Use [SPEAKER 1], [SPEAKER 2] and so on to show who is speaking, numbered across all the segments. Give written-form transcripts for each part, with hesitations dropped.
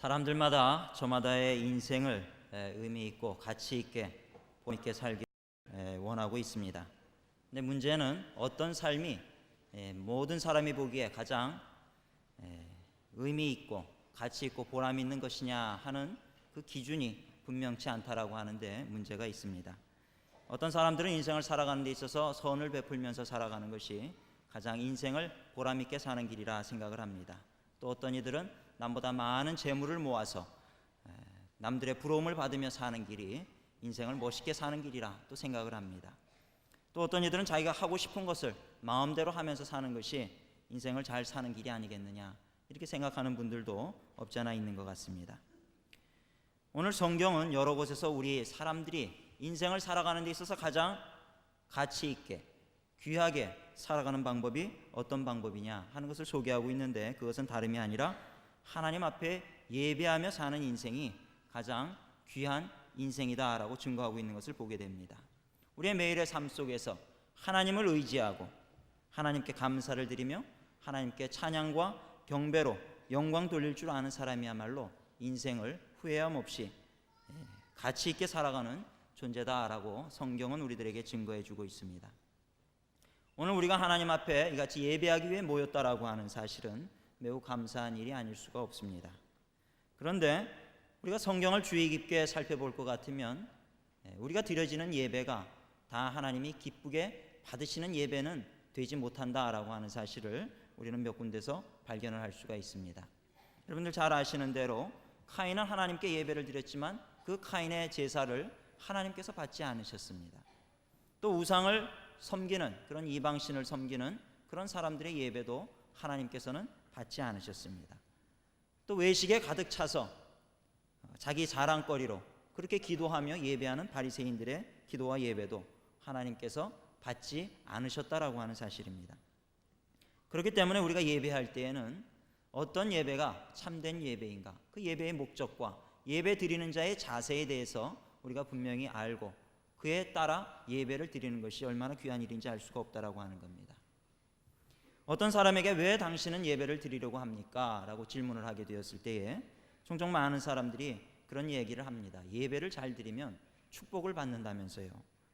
[SPEAKER 1] 사람들마다 저마다의 인생을 의미 있고 가치 있게 본 있게 살기 원하고 있습니다. 근데 문제는 어떤 삶이 모든 사람이 보기에 가장 의미 있고 가치 있고 보람 있는 것이냐 하는 그 기준이 분명치 않다라고 하는데 문제가 있습니다. 어떤 사람들은 인생을 살아가는 데 있어서 선을 베풀면서 살아가는 것이 가장 인생을 보람 있게 사는 길이라 생각을 합니다. 또 어떤 이들은 남보다 많은 재물을 모아서 남들의 부러움을 받으며 사는 길이 인생을 멋있게 사는 길이라 또 생각을 합니다. 또 어떤 이들은 자기가 하고 싶은 것을 마음대로 하면서 사는 것이 인생을 잘 사는 길이 아니겠느냐 이렇게 생각하는 분들도 없지 않아 있는 것 같습니다. 오늘 성경은 여러 곳에서 우리 사람들이 인생을 살아가는 데 있어서 가장 가치 있게 귀하게 살아가는 방법이 어떤 방법이냐 하는 것을 소개하고 있는데, 그것은 다름이 아니라 하나님 앞에 예배하며 사는 인생이 가장 귀한 인생이다라고 증거하고 있는 것을 보게 됩니다. 우리의 매일의 삶 속에서 하나님을 의지하고 하나님께 감사를 드리며 하나님께 찬양과 경배로 영광 돌릴 줄 아는 사람이야말로 인생을 후회함 없이 가치 있게 살아가는 존재다라고 성경은 우리들에게 증거해 주고 있습니다. 오늘 우리가 하나님 앞에 이같이 예배하기 위해 모였다라고 하는 사실은 매우 감사한 일이 아닐 수가 없습니다. 그런데 우리가 성경을 주의 깊게 살펴볼 것 같으면 우리가 드려지는 예배가 다 하나님이 기쁘게 받으시는 예배는 되지 못한다라고 하는 사실을 우리는 몇 군데서 발견을 할 수가 있습니다. 여러분들 잘 아시는 대로 카인은 하나님께 예배를 드렸지만 그 카인의 제사를 하나님께서 받지 않으셨습니다. 또 우상을 섬기는 그런 이방신을 섬기는 그런 사람들의 예배도 하나님께서는 받지 않으셨습니다. 또 외식에 가득 차서 자기 자랑거리로 그렇게 기도하며 예배하는 바리새인들의 기도와 예배도 하나님께서 받지 않으셨다라고 하는 사실입니다. 그렇기 때문에 우리가 예배할 때에는 어떤 예배가 참된 예배인가, 그 예배의 목적과 예배 드리는 자의 자세에 대해서 우리가 분명히 알고 그에 따라 예배를 드리는 것이 얼마나 귀한 일인지 알 수가 없다라고 하는 겁니다. 어떤 사람에게 왜 당신은 예배를 드리려고 합니까? 라고 질문을 하게 되었을 때에 종종 많은 사람들이 그런 얘기를 합니다. 예배를 잘 드리면 축복을 받는다면서요.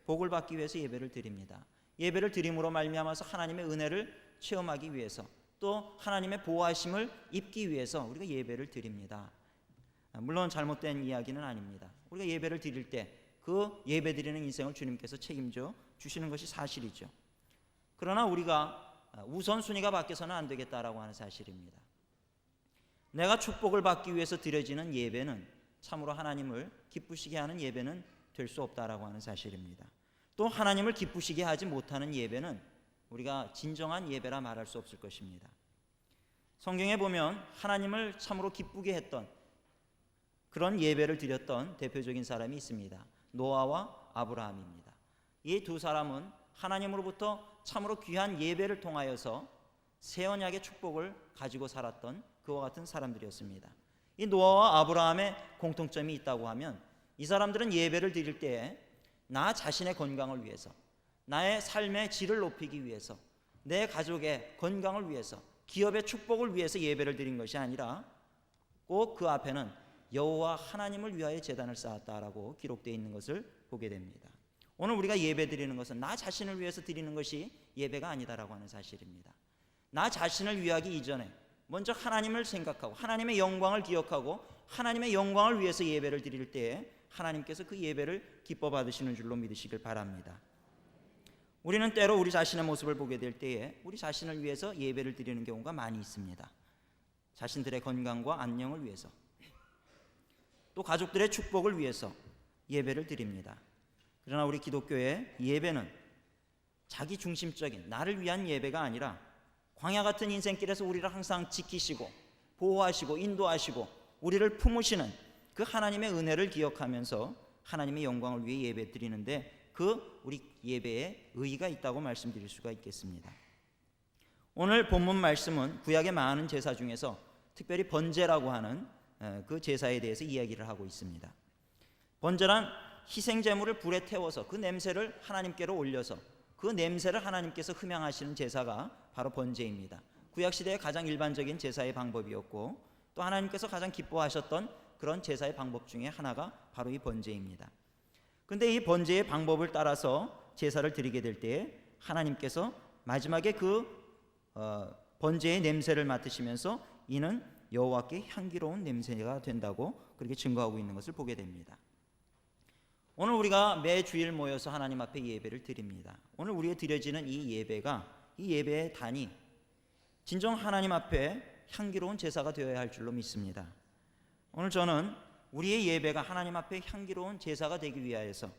[SPEAKER 1] 복을 받기 위해서 예배를 드립니다. 예배를 드림으로 말미암아서 하나님의 은혜를 체험하기 위해서 또 하나님의 보호하심을 입기 위해서 우리가 예배를 드립니다. 물론 잘못된 이야기는 아닙니다. 우리가 예배를 드릴 때 그 예배 드리는 인생을 주님께서 책임져 주시는 것이 사실이죠. 그러나 우리가 우선순위가 바뀌어서는 안 되겠다라고 하는 사실입니다. 내가 축복을 받기 위해서 드려지는 예배는 참으로 하나님을 기쁘시게 하는 예배는 될 수 없다라고 하는 사실입니다. 또 하나님을 기쁘시게 하지 못하는 예배는 우리가 진정한 예배라 말할 수 없을 것입니다. 성경에 보면 하나님을 참으로 기쁘게 했던 그런 예배를 드렸던 대표적인 사람이 있습니다. 노아와 아브라함입니다. 이 두 사람은 하나님으로부터 참으로 귀한 예배를 통하여서 새 언약의 축복을 가지고 살았던 그와 같은 사람들이었습니다. 이 노아와 아브라함의 공통점이 있다고 하면 이 사람들은 예배를 드릴 때에 나 자신의 건강을 위해서, 나의 삶의 질을 높이기 위해서, 내 가족의 건강을 위해서, 기업의 축복을 위해서 예배를 드린 것이 아니라 꼭 그 앞에는 여호와 하나님을 위하여 제단을 쌓았다라고 기록되어 있는 것을 보게 됩니다. 오늘 우리가 예배 드리는 것은 나 자신을 위해서 드리는 것이 예배가 아니다라고 하는 사실입니다. 나 자신을 위하기 이전에 먼저 하나님을 생각하고 하나님의 영광을 기억하고 하나님의 영광을 위해서 예배를 드릴 때에 하나님께서 그 예배를 기뻐 받으시는 줄로 믿으시길 바랍니다. 우리는 때로 우리 자신의 모습을 보게 될 때에 우리 자신을 위해서 예배를 드리는 경우가 많이 있습니다. 자신들의 건강과 안녕을 위해서, 또 가족들의 축복을 위해서 예배를 드립니다. 그러나 우리 기독교의 예배는 자기 중심적인 나를 위한 예배가 아니라 광야 같은 인생길에서 우리를 항상 지키시고 보호하시고 인도하시고 우리를 품으시는 그 하나님의 은혜를 기억하면서 하나님의 영광을 위해 예배 드리는데 그 우리 예배에 의의가 있다고 말씀드릴 수가 있겠습니다. 오늘 본문 말씀은 구약의 많은 제사 중에서 특별히 번제라고 하는 그 제사에 대해서 이야기를 하고 있습니다. 번제란 희생제물을 불에 태워서 그 냄새를 하나님께로 올려서 그 냄새를 하나님께서 흠양하시는 제사가 바로 번제입니다. 구약시대의 가장 일반적인 제사의 방법이었고 또 하나님께서 가장 기뻐하셨던 그런 제사의 방법 중에 하나가 바로 이 번제입니다. 그런데 이 번제의 방법을 따라서 제사를 드리게 될 때에 하나님께서 마지막에 번제의 냄새를 맡으시면서 이는 여호와께 향기로운 냄새가 된다고 그렇게 증거하고 있는 것을 보게 됩니다. 오늘 우리가 매 주일 모여서 하나님 앞에 예배를 드립니다. 오늘 우리에 드려지는 이 예배의 단이 진정 하나님 앞에 향기로운 제사가 되어야 할 줄로 믿습니다. 오늘 저는 우리의 예배가 하나님 앞에 향기로운 제사가 되기 위하여서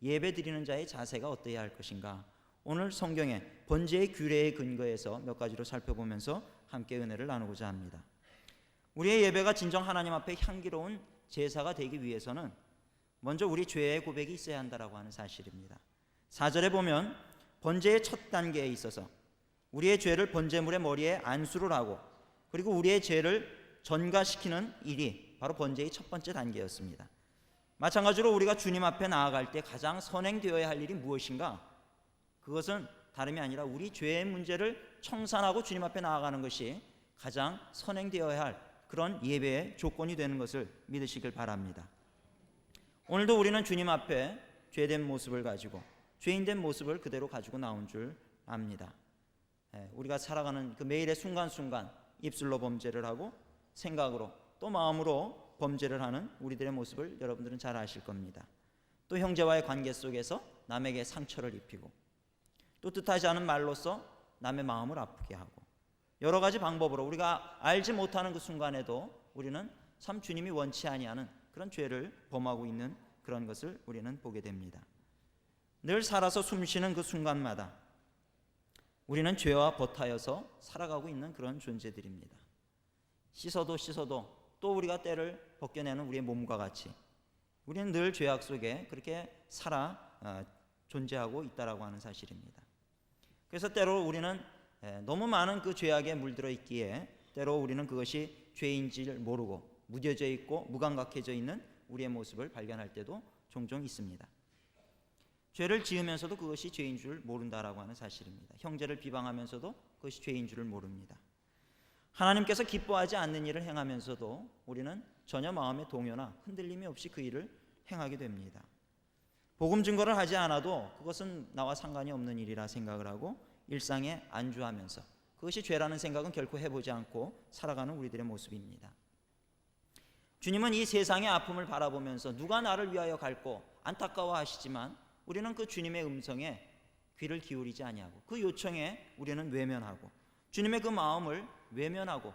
[SPEAKER 1] 예배 드리는 자의 자세가 어떠해야 할 것인가, 오늘 성경의 번제의 규례에 근거해서 몇 가지로 살펴보면서 함께 은혜를 나누고자 합니다. 우리의 예배가 진정 하나님 앞에 향기로운 제사가 되기 위해서는 먼저 우리 죄의 고백이 있어야 한다라고 하는 사실입니다. 4절에 보면 번제의 첫 단계에 있어서 우리의 죄를 번제물의 머리에 안수를 하고 그리고 우리의 죄를 전가시키는 일이 바로 번제의 첫 번째 단계였습니다. 마찬가지로 우리가 주님 앞에 나아갈 때 가장 선행되어야 할 일이 무엇인가? 그것은 다름이 아니라 우리 죄의 문제를 청산하고 주님 앞에 나아가는 것이 가장 선행되어야 할 그런 예배의 조건이 되는 것을 믿으시길 바랍니다. 오늘도 우리는 주님 앞에 죄된 모습을 가지고 죄인된 모습을 그대로 가지고 나온 줄 압니다. 우리가 살아가는 그 매일의 순간순간 입술로 범죄를 하고 생각으로 또 마음으로 범죄를 하는 우리들의 모습을 여러분들은 잘 아실 겁니다. 또 형제와의 관계 속에서 남에게 상처를 입히고 또 뜻하지 않은 말로써 남의 마음을 아프게 하고 여러 가지 방법으로 우리가 알지 못하는 그 순간에도 우리는 참 주님이 원치 아니하는 그런 죄를 범하고 있는 그런 것을 우리는 보게 됩니다. 늘 살아서 숨쉬는 그 순간마다 우리는 죄와 버타여서 살아가고 있는 그런 존재들입니다. 씻어도 또 우리가 때를 벗겨내는 우리의 몸과 같이 우리는 늘 죄악 속에 그렇게 살아 존재하고 있다라고 하는 사실입니다. 그래서 때로 우리는 너무 많은 그 죄악에 물들어 있기에 때로 우리는 그것이 죄인지를 모르고 무뎌져 있고 무감각해져 있는 우리의 모습을 발견할 때도 종종 있습니다. 죄를 지으면서도 그것이 죄인 줄 모른다라고 하는 사실입니다. 형제를 비방하면서도 그것이 죄인 줄을 모릅니다. 하나님께서 기뻐하지 않는 일을 행하면서도 우리는 전혀 마음의 동요나 흔들림이 없이 그 일을 행하게 됩니다. 복음 증거를 하지 않아도 그것은 나와 상관이 없는 일이라 생각을 하고 일상에 안주하면서 그것이 죄라는 생각은 결코 해보지 않고 살아가는 우리들의 모습입니다. 주님은 이 세상의 아픔을 바라보면서 누가 나를 위하여 갈고 안타까워하시지만 우리는 그 주님의 음성에 귀를 기울이지 아니하고 그 요청에 우리는 외면하고 주님의 그 마음을 외면하고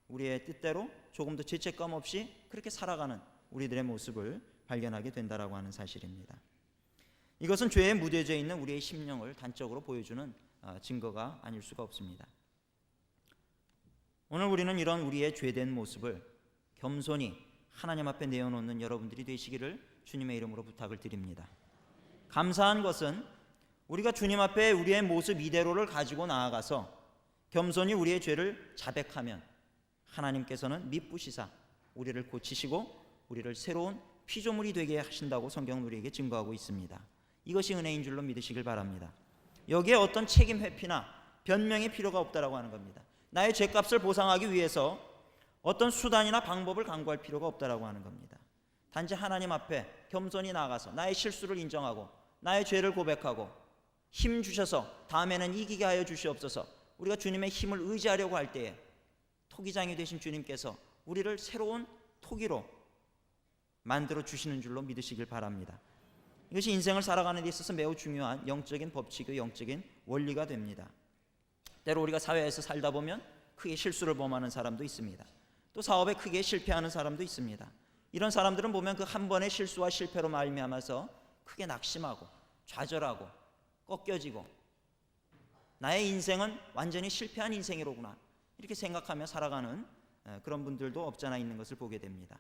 [SPEAKER 1] 우리의 뜻대로 조금도 죄책감 없이 그렇게 살아가는 우리들의 모습을 발견하게 된다라고 하는 사실입니다. 이것은 죄에 무뎌져 있는 우리의 심령을 단적으로 보여주는 증거가 아닐 수가 없습니다. 오늘 우리는 이런 우리의 죄된 모습을 겸손히 하나님 앞에 내어놓는 여러분들이 되시기를 주님의 이름으로 부탁을 드립니다. 감사한 것은 우리가 주님 앞에 우리의 모습 이대로를 가지고 나아가서 겸손히 우리의 죄를 자백하면 하나님께서는 미쁘시사 우리를 고치시고 우리를 새로운 피조물이 되게 하신다고 성경은 우리에게 증거하고 있습니다. 이것이 은혜인 줄로 믿으시길 바랍니다. 여기에 어떤 책임 회피나 변명의 필요가 없다라고 하는 겁니다. 나의 죄값을 보상하기 위해서 어떤 수단이나 방법을 강구할 필요가 없다라고 하는 겁니다. 단지 하나님 앞에 겸손히 나아가서 나의 실수를 인정하고 나의 죄를 고백하고 힘 주셔서 다음에는 이기게 하여 주시옵소서. 우리가 주님의 힘을 의지하려고 할 때에 토기장이 되신 주님께서 우리를 새로운 토기로 만들어 주시는 줄로 믿으시길 바랍니다. 이것이 인생을 살아가는 데 있어서 매우 중요한 영적인 법칙의 영적인 원리가 됩니다. 때로 우리가 사회에서 살다 보면 크게 실수를 범하는 사람도 있습니다. 또 사업에 크게 실패하는 사람도 있습니다. 이런 사람들은 보면 그 한 번의 실수와 실패로 말미암아서 크게 낙심하고 좌절하고 꺾여지고 나의 인생은 완전히 실패한 인생이로구나 이렇게 생각하며 살아가는 그런 분들도 없잖아 있는 것을 보게 됩니다.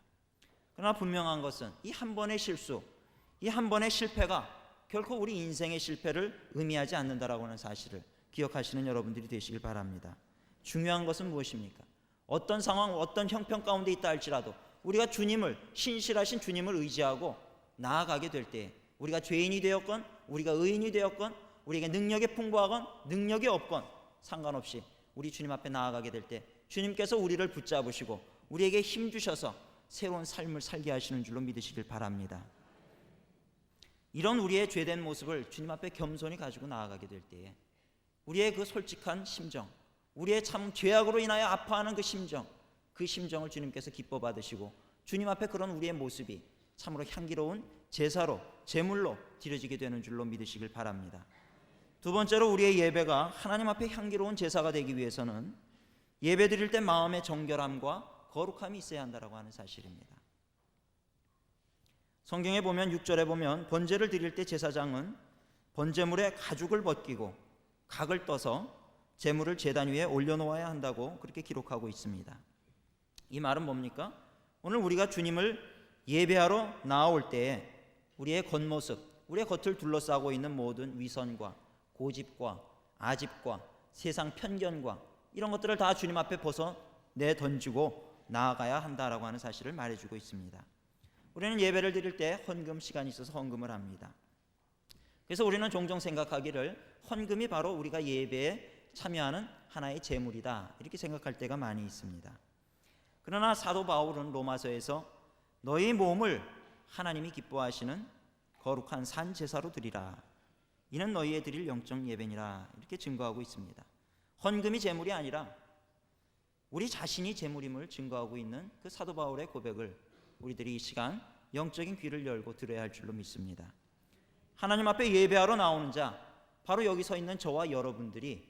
[SPEAKER 1] 그러나 분명한 것은 이 한 번의 실수, 이 한 번의 실패가 결코 우리 인생의 실패를 의미하지 않는다라고 하는 사실을 기억하시는 여러분들이 되시길 바랍니다. 중요한 것은 무엇입니까? 어떤 상황, 어떤 형편 가운데 있다 할지라도 우리가 주님을, 신실하신 주님을 의지하고 나아가게 될 때 우리가 죄인이 되었건 우리가 의인이 되었건 우리에게 능력이 풍부하건 능력이 없건 상관없이 우리 주님 앞에 나아가게 될 때 주님께서 우리를 붙잡으시고 우리에게 힘 주셔서 새로운 삶을 살게 하시는 줄로 믿으시길 바랍니다. 이런 우리의 죄된 모습을 주님 앞에 겸손히 가지고 나아가게 될 때에 우리의 그 솔직한 심정, 우리의 참 죄악으로 인하여 아파하는 그 심정을 주님께서 기뻐 받으시고 주님 앞에 그런 우리의 모습이 참으로 향기로운 제사로, 제물로 드려지게 되는 줄로 믿으시길 바랍니다. 두 번째로 우리의 예배가 하나님 앞에 향기로운 제사가 되기 위해서는 예배 드릴 때 마음의 정결함과 거룩함이 있어야 한다고 하는 사실입니다. 성경에 보면 6절에 보면 번제를 드릴 때 제사장은 번제물에 가죽을 벗기고 각을 떠서 제물을 제단 위에 올려놓아야 한다고 그렇게 기록하고 있습니다. 이 말은 뭡니까? 오늘 우리가 주님을 예배하러 나아올 때에 우리의 겉모습, 우리의 겉을 둘러싸고 있는 모든 위선과 고집과 아집과 세상 편견과 이런 것들을 다 주님 앞에 벗어 내던지고 나아가야 한다라고 하는 사실을 말해주고 있습니다. 우리는 예배를 드릴 때 헌금 시간이 있어서 헌금을 합니다. 그래서 우리는 종종 생각하기를 헌금이 바로 우리가 예배에 참여하는 하나의 제물이다 이렇게 생각할 때가 많이 있습니다. 그러나 사도 바울은 로마서에서 너희 몸을 하나님이 기뻐하시는 거룩한 산 제사로 드리라. 이는 너희의 드릴 영적 예배니라 이렇게 증거하고 있습니다. 헌금이 제물이 아니라 우리 자신이 제물임을 증거하고 있는 그 사도 바울의 고백을 우리들이 이 시간 영적인 귀를 열고 들어야 할 줄로 믿습니다. 하나님 앞에 예배하러 나오는 자, 바로 여기 서 있는 저와 여러분들이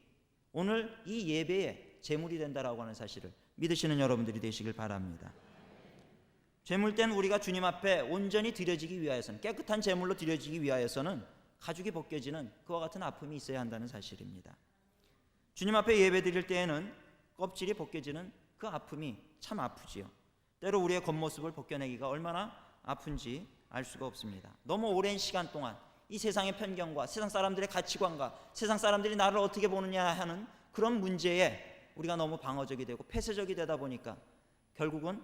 [SPEAKER 1] 오늘 이 예배의 제물이 된다라고 하는 사실을 믿으시는 여러분들이 되시길 바랍니다. 제물된 우리가 주님 앞에 온전히 드려지기 위하여서는, 깨끗한 제물로 드려지기 위하여서는 가죽이 벗겨지는 그와 같은 아픔이 있어야 한다는 사실입니다. 주님 앞에 예배 드릴 때에는 껍질이 벗겨지는 그 아픔이 참 아프지요. 때로 우리의 겉모습을 벗겨내기가 얼마나 아픈지 알 수가 없습니다. 너무 오랜 시간 동안 이 세상의 편견과 세상 사람들의 가치관과 세상 사람들이 나를 어떻게 보느냐 하는 그런 문제에 우리가 너무 방어적이 되고 폐쇄적이 되다 보니까 결국은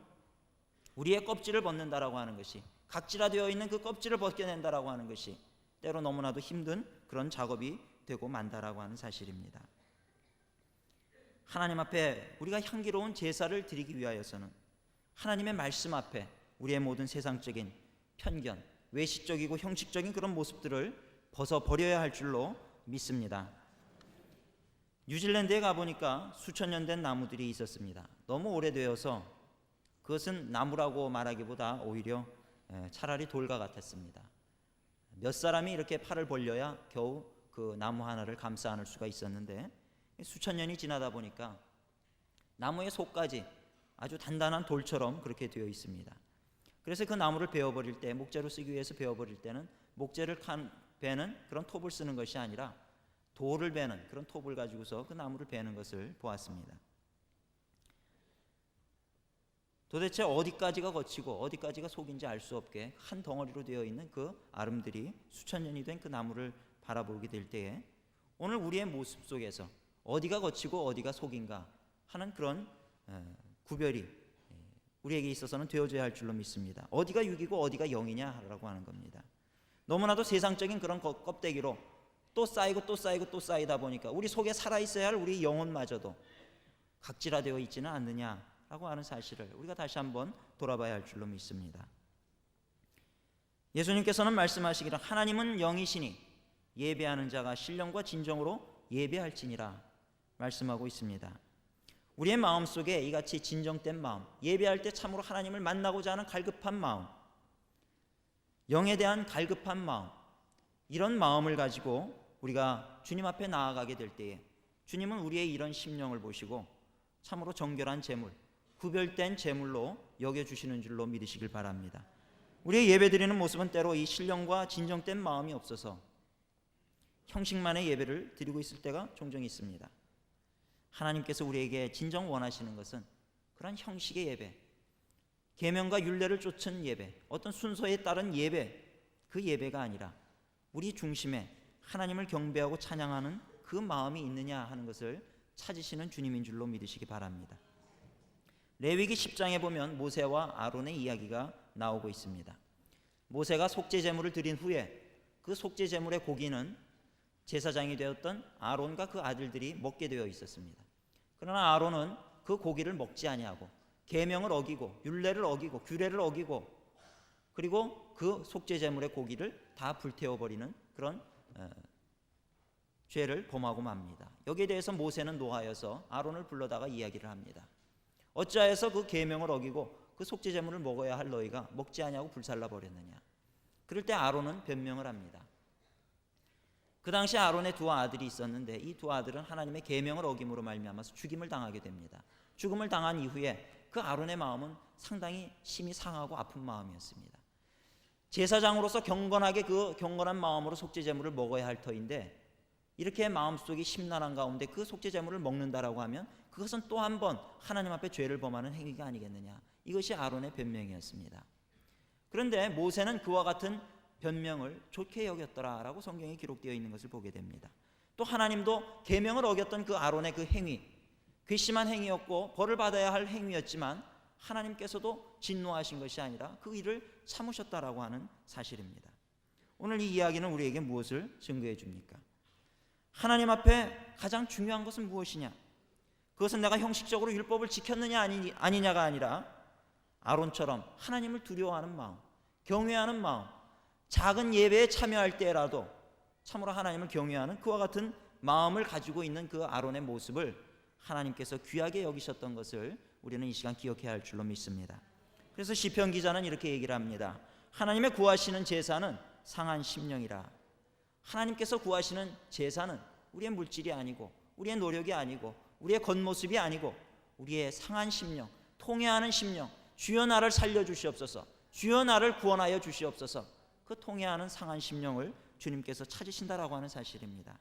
[SPEAKER 1] 우리의 껍질을 벗는다라고 하는 것이, 각질화되어 있는 그 껍질을 벗겨낸다라고 하는 것이 때로 너무나도 힘든 그런 작업이 되고 만다라고 하는 사실입니다. 하나님 앞에 우리가 향기로운 제사를 드리기 위하여서는 하나님의 말씀 앞에 우리의 모든 세상적인 편견, 외식적이고 형식적인 그런 모습들을 벗어버려야 할 줄로 믿습니다. 뉴질랜드에 가보니까 수천 년 된 나무들이 있었습니다. 너무 오래되어서 그것은 나무라고 말하기보다 오히려 차라리 돌과 같았습니다. 몇 사람이 이렇게 팔을 벌려야 겨우 그 나무 하나를 감싸 안을 수가 있었는데 수천 년이 지나다 보니까 나무의 속까지 아주 단단한 돌처럼 그렇게 되어 있습니다. 그래서 그 나무를 베어버릴 때, 목재로 쓰기 위해서 베어버릴 때는 목재를 베는 그런 톱을 쓰는 것이 아니라 돌을 베는 그런 톱을 가지고서 그 나무를 베는 것을 보았습니다. 도대체 어디까지가 거치고 어디까지가 속인지 알 수 없게 한 덩어리로 되어 있는 그 아름들이 수천 년이 된 그 나무를 바라보게 될 때에 오늘 우리의 모습 속에서 어디가 거치고 어디가 속인가 하는 그런 구별이 우리에게 있어서는 되어져야 할 줄로 믿습니다. 어디가 육이고 어디가 영이냐라고 하는 겁니다. 너무나도 세상적인 그런 껍데기로 또 쌓이고 또 쌓이고 또 쌓이다 보니까 우리 속에 살아있어야 할 우리 영혼마저도 각질화되어 있지는 않느냐라고 하는 사실을 우리가 다시 한번 돌아봐야 할 줄로 믿습니다. 예수님께서는 말씀하시기를 하나님은 영이시니 예배하는 자가 신령과 진정으로 예배할지니라 말씀하고 있습니다. 우리의 마음속에 이같이 진정된 마음, 예배할 때 참으로 하나님을 만나고자 하는 갈급한 마음, 영에 대한 갈급한 마음, 이런 마음을 가지고 우리가 주님 앞에 나아가게 될 때에 주님은 우리의 이런 심령을 보시고 참으로 정결한 제물, 구별된 제물로 여겨주시는 줄로 믿으시길 바랍니다. 우리의 예배드리는 모습은 때로 이 신령과 진정된 마음이 없어서 형식만의 예배를 드리고 있을 때가 종종 있습니다. 하나님께서 우리에게 진정 원하시는 것은 그런 형식의 예배, 계명과 율례를 쫓은 예배, 어떤 순서에 따른 예배, 그 예배가 아니라 우리 중심에 하나님을 경배하고 찬양하는 그 마음이 있느냐 하는 것을 찾으시는 주님인 줄로 믿으시기 바랍니다. 레위기 10장에 보면 모세와 아론의 이야기가 나오고 있습니다. 모세가 속죄 제물을 드린 후에 그 속죄 제물의 고기는 제사장이 되었던 아론과 그 아들들이 먹게 되어 있었습니다. 그러나 아론은 그 고기를 먹지 아니하고 계명을 어기고 율례를 어기고 규례를 어기고 그리고 그 속죄 제물의 고기를 다 불태워버리는 그런 죄를 범하고 맙니다. 여기에 대해서 모세는 노하여서 아론을 불러다가 이야기를 합니다. 어찌하여서 그 계명을 어기고 그 속죄 제물을 먹어야 할 너희가 먹지 아니하고 불살라 버렸느냐. 그럴 때 아론은 변명을 합니다. 그 당시 아론의 두 아들이 있었는데 이 두 아들은 하나님의 계명을 어김으로 말미암아서 죽임을 당하게 됩니다. 죽음을 당한 이후에 그 아론의 마음은 상당히 심히 상하고 아픈 마음이었습니다. 제사장으로서 경건하게 그 경건한 마음으로 속죄 제물을 먹어야 할 터인데 이렇게 마음속이 심란한 가운데 그 속죄 제물을 먹는다라고 하면 그것은 또 한 번 하나님 앞에 죄를 범하는 행위가 아니겠느냐. 이것이 아론의 변명이었습니다. 그런데 모세는 그와 같은 변명을 좋게 여겼더라라고 성경에 기록되어 있는 것을 보게 됩니다. 또 하나님도 계명을 어겼던 그 아론의 그 행위, 괘씸한 행위였고 벌을 받아야 할 행위였지만 하나님께서도 진노하신 것이 아니라 그 일을 참으셨다라고 하는 사실입니다. 오늘 이 이야기는 우리에게 무엇을 증거해 줍니까? 하나님 앞에 가장 중요한 것은 무엇이냐? 그것은 내가 형식적으로 율법을 지켰느냐 아니냐가 아니라 아론처럼 하나님을 두려워하는 마음, 경외하는 마음, 작은 예배에 참여할 때라도 참으로 하나님을 경외하는 그와 같은 마음을 가지고 있는 그 아론의 모습을 하나님께서 귀하게 여기셨던 것을 우리는 이 시간 기억해야 할 줄로 믿습니다. 그래서 시편 기자는 이렇게 얘기를 합니다. 하나님의 구하시는 제사는 상한 심령이라. 하나님께서 구하시는 제사는 우리의 물질이 아니고 우리의 노력이 아니고 우리의 겉모습이 아니고 우리의 상한 심령, 통회하는 심령, 주여 나를 살려주시옵소서, 주여 나를 구원하여 주시옵소서, 그 통회하는 상한 심령을 주님께서 찾으신다라고 하는 사실입니다.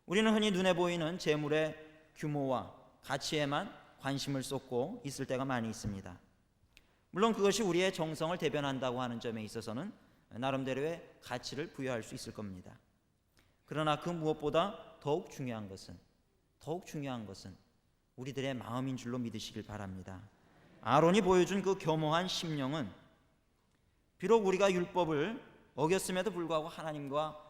[SPEAKER 1] 우리는 흔히 눈에 보이는 재물의 규모와 가치에만 관심을 쏟고 있을 때가 많이 있습니다. 물론 그것이 우리의 정성을 대변한다고 하는 점에 있어서는 나름대로의 가치를 부여할 수 있을 겁니다. 그러나 그 무엇보다 더욱 중요한 것은 우리들의 마음인 줄로 믿으시길 바랍니다. 아론이 보여준 그 겸허한 심령은 비록 우리가 율법을 어겼음에도 불구하고 하나님과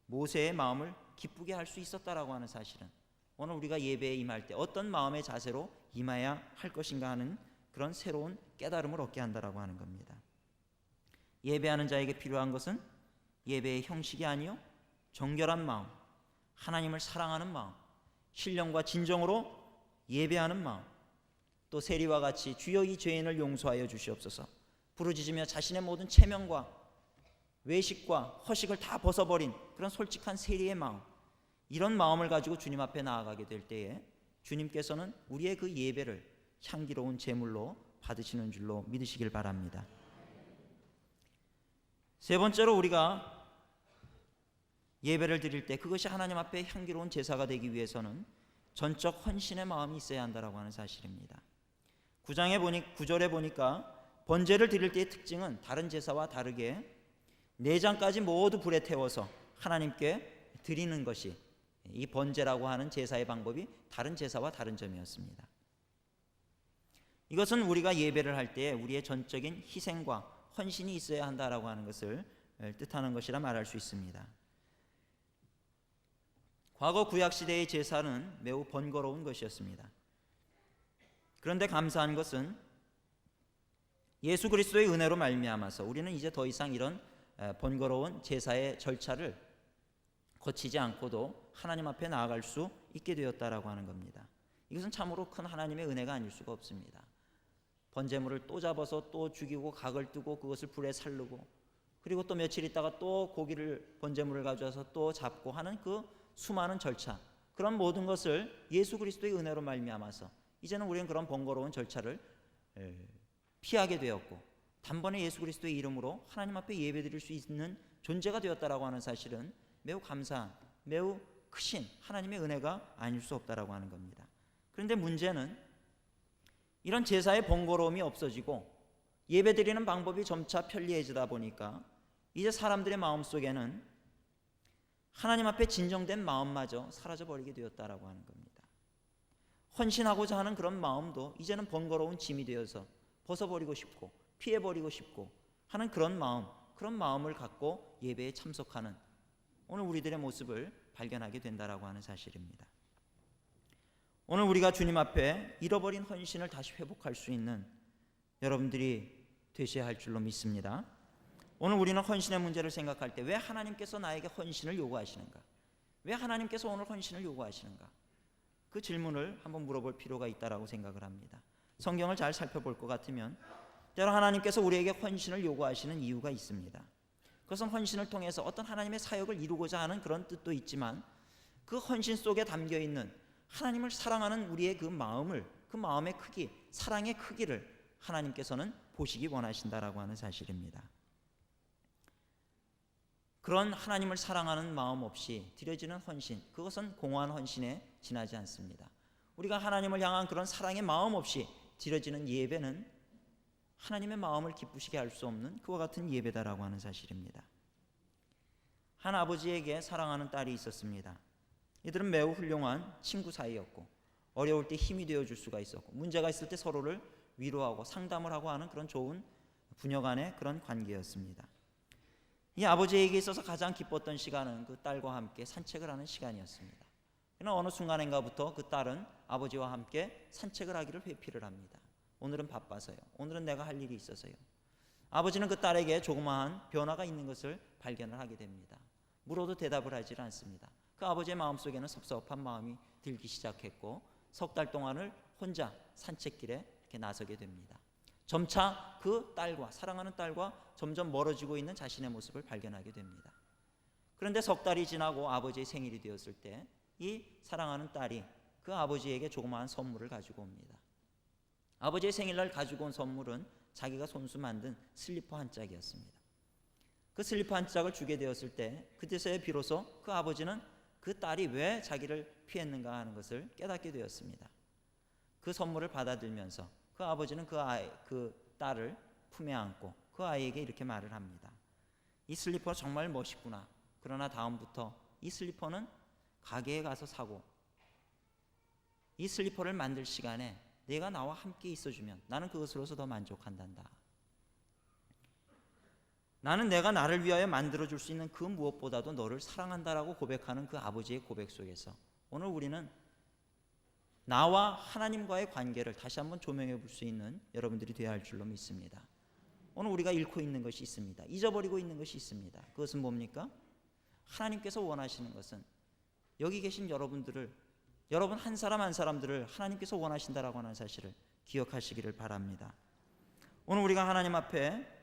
[SPEAKER 1] 모세의 마음을 기쁘게 할 수 있었다라고 하는 사실은 오늘 우리가 예배에 임할 때 어떤 마음의 자세로 임해야 할 것인가 하는 그런 새로운 깨달음을 얻게 한다라고 하는 겁니다. 예배하는 자에게 필요한 것은 예배의 형식이 아니요 정결한 마음, 하나님을 사랑하는 마음, 신령과 진정으로 예배하는 마음, 또 세리와 같이 주여 이 죄인을 용서하여 주시옵소서, 부르짖으며 자신의 모든 체면과 외식과 허식을 다 벗어버린 그런 솔직한 세리의 마음, 이런 마음을 가지고 주님 앞에 나아가게 될 때에 주님께서는 우리의 그 예배를 향기로운 제물로 받으시는 줄로 믿으시길 바랍니다. 세 번째로 우리가 예배를 드릴 때 그것이 하나님 앞에 향기로운 제사가 되기 위해서는 전적 헌신의 마음이 있어야 한다라고 하는 사실입니다. 9절에 보니까 번제를 드릴 때의 특징은 다른 제사와 다르게 내장까지 모두 불에 태워서 하나님께 드리는 것이 이 번제라고 하는 제사의 방법이 다른 제사와 다른 점이었습니다. 이것은 우리가 예배를 할 때 우리의 전적인 희생과 헌신이 있어야 한다라고 하는 것을 뜻하는 것이라 말할 수 있습니다. 과거 구약시대의 제사는 매우 번거로운 것이었습니다. 그런데 감사한 것은 예수 그리스도의 은혜로 말미암아서 우리는 이제 더 이상 이런 번거로운 제사의 절차를 거치지 않고도 하나님 앞에 나아갈 수 있게 되었다라고 하는 겁니다. 이것은 참으로 큰 하나님의 은혜가 아닐 수가 없습니다. 번제물을 또 잡아서 또 죽이고 각을 뜨고 그것을 불에 살르고 그리고 또 며칠 있다가 또 고기를 번제물을 가져와서 또 잡고 하는 그 수많은 절차, 그런 모든 것을 예수 그리스도의 은혜로 말미암아서 이제는 우리는 그런 번거로운 절차를 피하게 되었고 단번에 예수 그리스도의 이름으로 하나님 앞에 예배드릴 수 있는 존재가 되었다라고 하는 사실은 매우 감사한, 매우 크신 하나님의 은혜가 아닐 수 없다라고 하는 겁니다. 그런데 문제는 이런 제사의 번거로움이 없어지고 예배드리는 방법이 점차 편리해지다 보니까 이제 사람들의 마음속에는 하나님 앞에 진정된 마음마저 사라져버리게 되었다라고 하는 겁니다. 헌신하고자 하는 그런 마음도 이제는 번거로운 짐이 되어서 벗어버리고 싶고 피해버리고 싶고 하는 그런 마음을 갖고 예배에 참석하는 오늘 우리들의 모습을 발견하게 된다라고 하는 사실입니다. 오늘 우리가 주님 앞에 잃어버린 헌신을 다시 회복할 수 있는 여러분들이 되셔야 할 줄로 믿습니다. 오늘 우리는 헌신의 문제를 생각할 때 왜 하나님께서 나에게 헌신을 요구하시는가? 왜 하나님께서 오늘 헌신을 요구하시는가? 그 질문을 한번 물어볼 필요가 있다라고 생각을 합니다. 성경을 잘 살펴볼 것 같으면 때로 하나님께서 우리에게 헌신을 요구하시는 이유가 있습니다. 그것은 헌신을 통해서 어떤 하나님의 사역을 이루고자 하는 그런 뜻도 있지만 그 헌신 속에 담겨있는 하나님을 사랑하는 우리의 그 마음을, 그 마음의 크기, 사랑의 크기를 하나님께서는 보시기 원하신다라고 하는 사실입니다. 그런 하나님을 사랑하는 마음 없이 드려지는 헌신, 그것은 공허한 헌신에 지나지 않습니다. 우리가 하나님을 향한 그런 사랑의 마음 없이 드려지는 예배는 하나님의 마음을 기쁘시게 할 수 없는 그와 같은 예배다라고 하는 사실입니다. 한 아버지에게 사랑하는 딸이 있었습니다. 이들은 매우 훌륭한 친구 사이였고 어려울 때 힘이 되어줄 수가 있었고 문제가 있을 때 서로를 위로하고 상담을 하고 하는 그런 좋은 부녀 간의 그런 관계였습니다. 이 아버지에게 있어서 가장 기뻤던 시간은 그 딸과 함께 산책을 하는 시간이었습니다. 그러나 어느 순간인가부터 그 딸은 아버지와 함께 산책을 하기를 회피를 합니다. 오늘은 바빠서요. 오늘은 내가 할 일이 있어서요. 아버지는 그 딸에게 조그마한 변화가 있는 것을 발견을 하게 됩니다. 물어도 대답을 하지 않습니다. 그 아버지의 마음속에는 섭섭한 마음이 들기 시작했고 석 달 동안을 혼자 산책길에 이렇게 나서게 됩니다. 점차 그 딸과, 사랑하는 딸과 점점 멀어지고 있는 자신의 모습을 발견하게 됩니다. 그런데 석 달이 지나고 아버지의 생일이 되었을 때 이 사랑하는 딸이 그 아버지에게 조그마한 선물을 가지고 옵니다. 아버지의 생일날 가지고 온 선물은 자기가 손수 만든 슬리퍼 한 짝이었습니다. 그 슬리퍼 한 짝을 주게 되었을 때 그때서야 비로소 그 아버지는 그 딸이 왜 자기를 피했는가 하는 것을 깨닫게 되었습니다. 그 선물을 받아들면서 그 아버지는 그 딸을 품에 안고 그 아이에게 이렇게 말을 합니다. 이 슬리퍼 정말 멋있구나. 그러나 다음부터 이 슬리퍼는 가게에 가서 사고 이 슬리퍼를 만들 시간에 내가 나와 함께 있어주면 나는 그것으로서 더 만족한단다. 나는 내가 나를 위하여 만들어줄 수 있는 그 무엇보다도 너를 사랑한다라고 고백하는 그 아버지의 고백 속에서 오늘 우리는 나와 하나님과의 관계를 다시 한번 조명해 볼 수 있는 여러분들이 되어야 할 줄로 믿습니다. 오늘 우리가 잃고 있는 것이 있습니다. 잊어버리고 있는 것이 있습니다. 그것은 뭡니까? 하나님께서 원하시는 것은 여기 계신 여러분들을, 여러분 한 사람 한 사람들을 하나님께서 원하신다라고 하는 사실을 기억하시기를 바랍니다. 오늘 우리가 하나님 앞에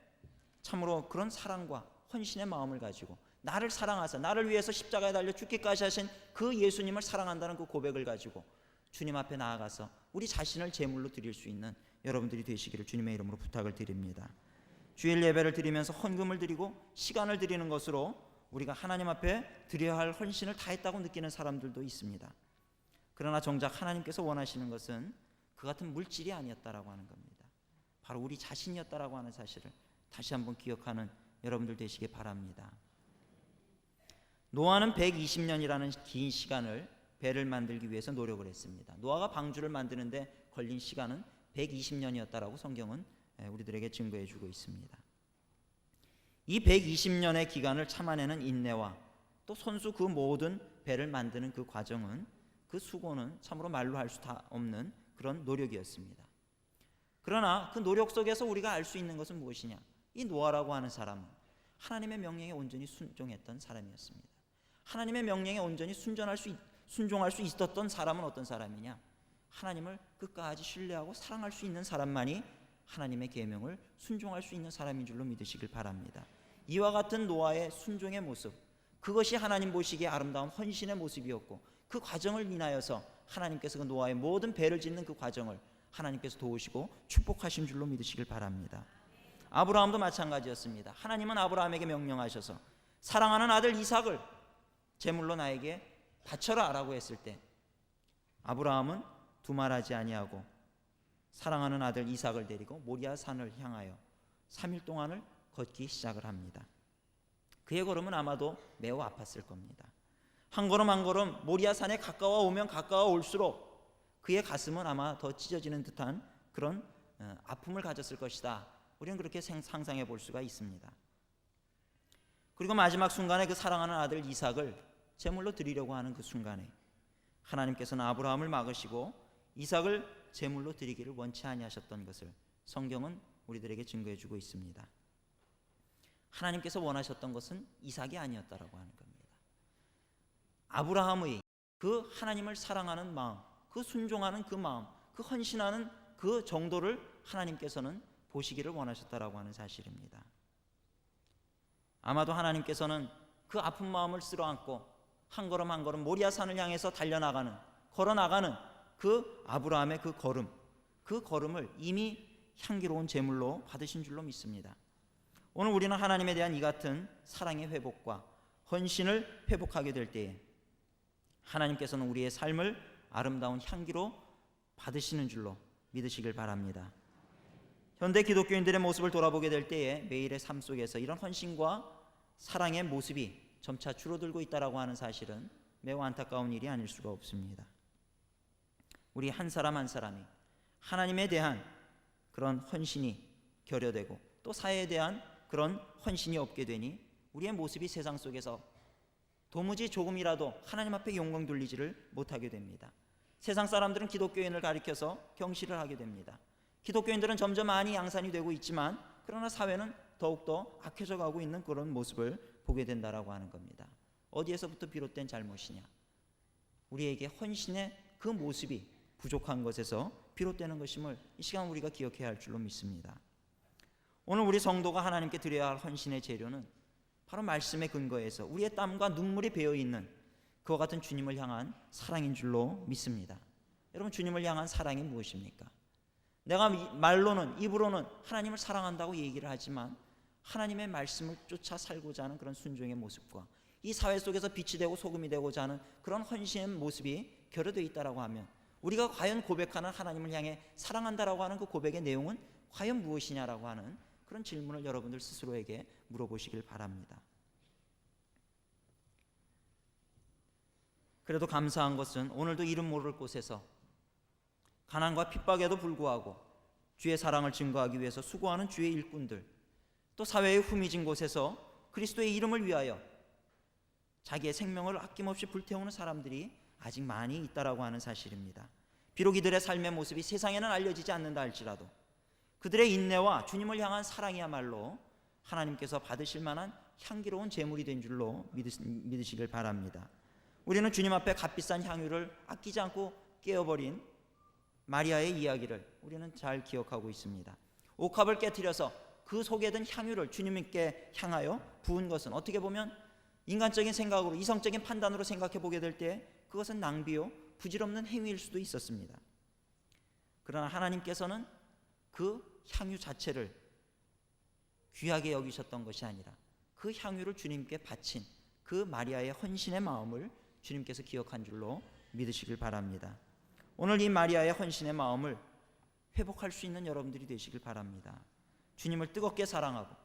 [SPEAKER 1] 참으로 그런 사랑과 헌신의 마음을 가지고 나를 사랑하사 나를 위해서 십자가에 달려 죽기까지 하신 그 예수님을 사랑한다는 그 고백을 가지고 주님 앞에 나아가서 우리 자신을 제물로 드릴 수 있는 여러분들이 되시기를 주님의 이름으로 부탁을 드립니다. 주일 예배를 드리면서 헌금을 드리고 시간을 드리는 것으로 우리가 하나님 앞에 드려야 할 헌신을 다했다고 느끼는 사람들도 있습니다. 그러나 정작 하나님께서 원하시는 것은 그 같은 물질이 아니었다라고 하는 겁니다. 바로 우리 자신이었다라고 하는 사실을 다시 한번 기억하는 여러분들 되시기 바랍니다. 노아는 120년이라는 긴 시간을 배를 만들기 위해서 노력을 했습니다. 노아가 방주를 만드는데 걸린 시간은 120년이었다라고 성경은 우리들에게 증거해 주고 있습니다. 이 120년의 기간을 참아내는 인내와 또 손수 그 모든 배를 만드는 그 과정은, 그 수고는 참으로 말로 할 수 없는 그런 노력이었습니다. 그러나 그 노력 속에서 우리가 알 수 있는 것은 무엇이냐? 이 노아라고 하는 사람은 하나님의 명령에 온전히 순종했던 사람이었습니다. 하나님의 명령에 온전히 순종할 수 있었던 사람은 어떤 사람이냐? 하나님을 끝까지 신뢰하고 사랑할 수 있는 사람만이 하나님의 계명을 순종할 수 있는 사람인 줄로 믿으시길 바랍니다. 이와 같은 노아의 순종의 모습, 그것이 하나님 보시기에 아름다운 헌신의 모습이었고 그 과정을 인하여서 하나님께서 그 노아의 모든 배를 짓는 그 과정을 하나님께서 도우시고 축복하신 줄로 믿으시길 바랍니다. 아브라함도 마찬가지였습니다. 하나님은 아브라함에게 명령하셔서 사랑하는 아들 이삭을 제물로 나에게 바쳐라 라고 했을 때 아브라함은 두말하지 아니하고 사랑하는 아들 이삭을 데리고 모리아 산을 향하여 3일 동안을 걷기 시작을 합니다. 그의 걸음은 아마도 매우 아팠을 겁니다. 한 걸음 한 걸음 모리아 산에 가까워오면 가까워올수록 그의 가슴은 아마 더 찢어지는 듯한 그런 아픔을 가졌을 것이다. 우리는 그렇게 상상해 볼 수가 있습니다. 그리고 마지막 순간에 그 사랑하는 아들 이삭을 제물로 드리려고 하는 그 순간에 하나님께서는 아브라함을 막으시고 이삭을 제물로 드리기를 원치 아니하셨던 것을 성경은 우리들에게 증거해 주고 있습니다. 하나님께서 원하셨던 것은 이삭이 아니었다라고 하는 겁니다. 아브라함의 그 하나님을 사랑하는 마음, 그 순종하는 그 마음, 그 헌신하는 그 정도를 하나님께서는 보시기를 원하셨다라고 하는 사실입니다. 아마도 하나님께서는 그 아픈 마음을 쓸어안고 한 걸음 한 걸음 모리아산을 향해서 달려나가는, 걸어나가는 그 아브라함의 그 걸음을 이미 향기로운 제물로 받으신 줄로 믿습니다. 오늘 우리는 하나님에 대한 이 같은 사랑의 회복과 헌신을 회복하게 될 때에 하나님께서는 우리의 삶을 아름다운 향기로 받으시는 줄로 믿으시길 바랍니다. 현대 기독교인들의 모습을 돌아보게 될 때에 매일의 삶 속에서 이런 헌신과 사랑의 모습이 점차 줄어들고 있다라고 하는 사실은 매우 안타까운 일이 아닐 수가 없습니다. 우리 한 사람 한 사람이 하나님에 대한 그런 헌신이 결여되고 또 사회에 대한 그런 헌신이 없게 되니 우리의 모습이 세상 속에서 도무지 조금이라도 하나님 앞에 영광 돌리지를 못하게 됩니다. 세상 사람들은 기독교인을 가리켜서 경시를 하게 됩니다. 기독교인들은 점점 많이 양산이 되고 있지만 그러나 사회는 더욱더 악해져 가고 있는 그런 모습을 보게 된다라고 하는 겁니다. 어디에서부터 비롯된 잘못이냐? 우리에게 헌신의 그 모습이 부족한 것에서 비롯되는 것임을 이 시간 우리가 기억해야 할 줄로 믿습니다. 오늘 우리 성도가 하나님께 드려야 할 헌신의 재료는 바로 말씀의 근거에서 우리의 땀과 눈물이 배어있는 그와 같은 주님을 향한 사랑인 줄로 믿습니다. 여러분, 주님을 향한 사랑이 무엇입니까? 내가 말로는, 입으로는 하나님을 사랑한다고 얘기를 하지만 하나님의 말씀을 쫓아 살고자 하는 그런 순종의 모습과 이 사회 속에서 빛이 되고 소금이 되고자 하는 그런 헌신의 모습이 결여되어 있다라고 하면 우리가 과연 고백하는 하나님을 향해 사랑한다라고 하는 그 고백의 내용은 과연 무엇이냐라고 하는 그런 질문을 여러분들 스스로에게 물어보시길 바랍니다. 그래도 감사한 것은 오늘도 이름 모를 곳에서 가난과 핍박에도 불구하고 주의 사랑을 증거하기 위해서 수고하는 주의 일꾼들, 또 사회의 후미진 곳에서 그리스도의 이름을 위하여 자기의 생명을 아낌없이 불태우는 사람들이 아직 많이 있다라고 하는 사실입니다. 비록 이들의 삶의 모습이 세상에는 알려지지 않는다 할지라도 그들의 인내와 주님을 향한 사랑이야말로 하나님께서 받으실 만한 향기로운 제물이 된 줄로 믿으시길 바랍니다. 우리는 주님 앞에 값비싼 향유를 아끼지 않고 깨어버린 마리아의 이야기를 우리는 잘 기억하고 있습니다. 옥합을 깨트려서 그 속에 든 향유를 주님께 향하여 부은 것은 어떻게 보면 인간적인 생각으로, 이성적인 판단으로 생각해 보게 될 때 그것은 낭비요 부질없는 행위일 수도 있었습니다. 그러나 하나님께서는 그 향유 자체를 귀하게 여기셨던 것이 아니라 그 향유를 주님께 바친 그 마리아의 헌신의 마음을 주님께서 기억한 줄로 믿으시길 바랍니다. 오늘 이 마리아의 헌신의 마음을 회복할 수 있는 여러분들이 되시길 바랍니다. 주님을 뜨겁게 사랑하고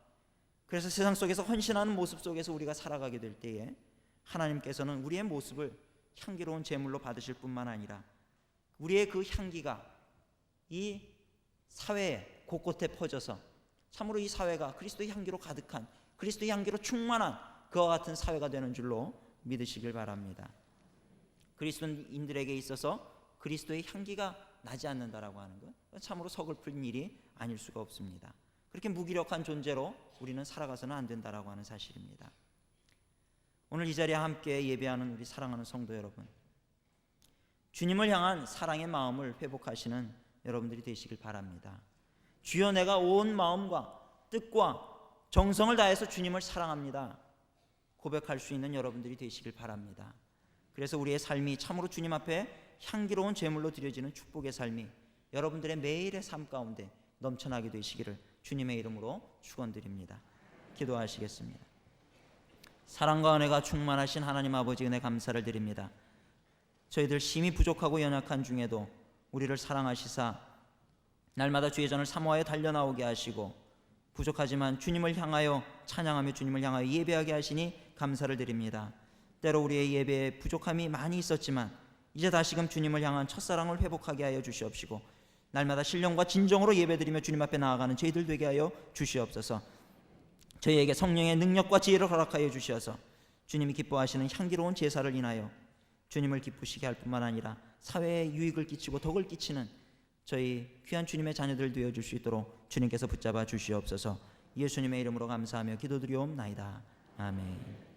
[SPEAKER 1] 그래서 세상 속에서 헌신하는 모습 속에서 우리가 살아가게 될 때에 하나님께서는 우리의 모습을 향기로운 제물로 받으실 뿐만 아니라 우리의 그 향기가 이 사회에 곳곳에 퍼져서 참으로 이 사회가 그리스도의 향기로 가득한, 그리스도의 향기로 충만한 그와 같은 사회가 되는 줄로 믿으시길 바랍니다. 그리스도인들에게 있어서 그리스도의 향기가 나지 않는다라고 하는 것, 참으로 서글픈 일이 아닐 수가 없습니다. 그렇게 무기력한 존재로 우리는 살아가서는 안 된다라고 하는 사실입니다. 오늘 이 자리에 함께 예배하는 우리 사랑하는 성도 여러분, 주님을 향한 사랑의 마음을 회복하시는 여러분들이 되시길 바랍니다. 주여, 내가 온 마음과 뜻과 정성을 다해서 주님을 사랑합니다. 고백할 수 있는 여러분들이 되시길 바랍니다. 그래서 우리의 삶이 참으로 주님 앞에 향기로운 제물로 드려지는 축복의 삶이 여러분들의 매일의 삶 가운데 넘쳐나게 되시기를 주님의 이름으로 축원드립니다. 기도하시겠습니다. 사랑과 은혜가 충만하신 하나님 아버지, 은혜 감사를 드립니다. 저희들 심히 부족하고 연약한 중에도 우리를 사랑하시사 날마다 주의 전을 사모하여 달려나오게 하시고 부족하지만 주님을 향하여 찬양하며 주님을 향하여 예배하게 하시니 감사를 드립니다. 때로 우리의 예배에 부족함이 많이 있었지만 이제 다시금 주님을 향한 첫사랑을 회복하게 하여 주시옵시고 날마다 신령과 진정으로 예배드리며 주님 앞에 나아가는 저희들 되게 하여 주시옵소서. 저희에게 성령의 능력과 지혜를 허락하여 주시어서 주님이 기뻐하시는 향기로운 제사를 인하여 주님을 기쁘시게 할 뿐만 아니라 사회에 유익을 끼치고 덕을 끼치는 저희 귀한 주님의 자녀들 되어줄 수 있도록 주님께서 붙잡아 주시옵소서. 예수님의 이름으로 감사하며 기도드리옵나이다. 아멘.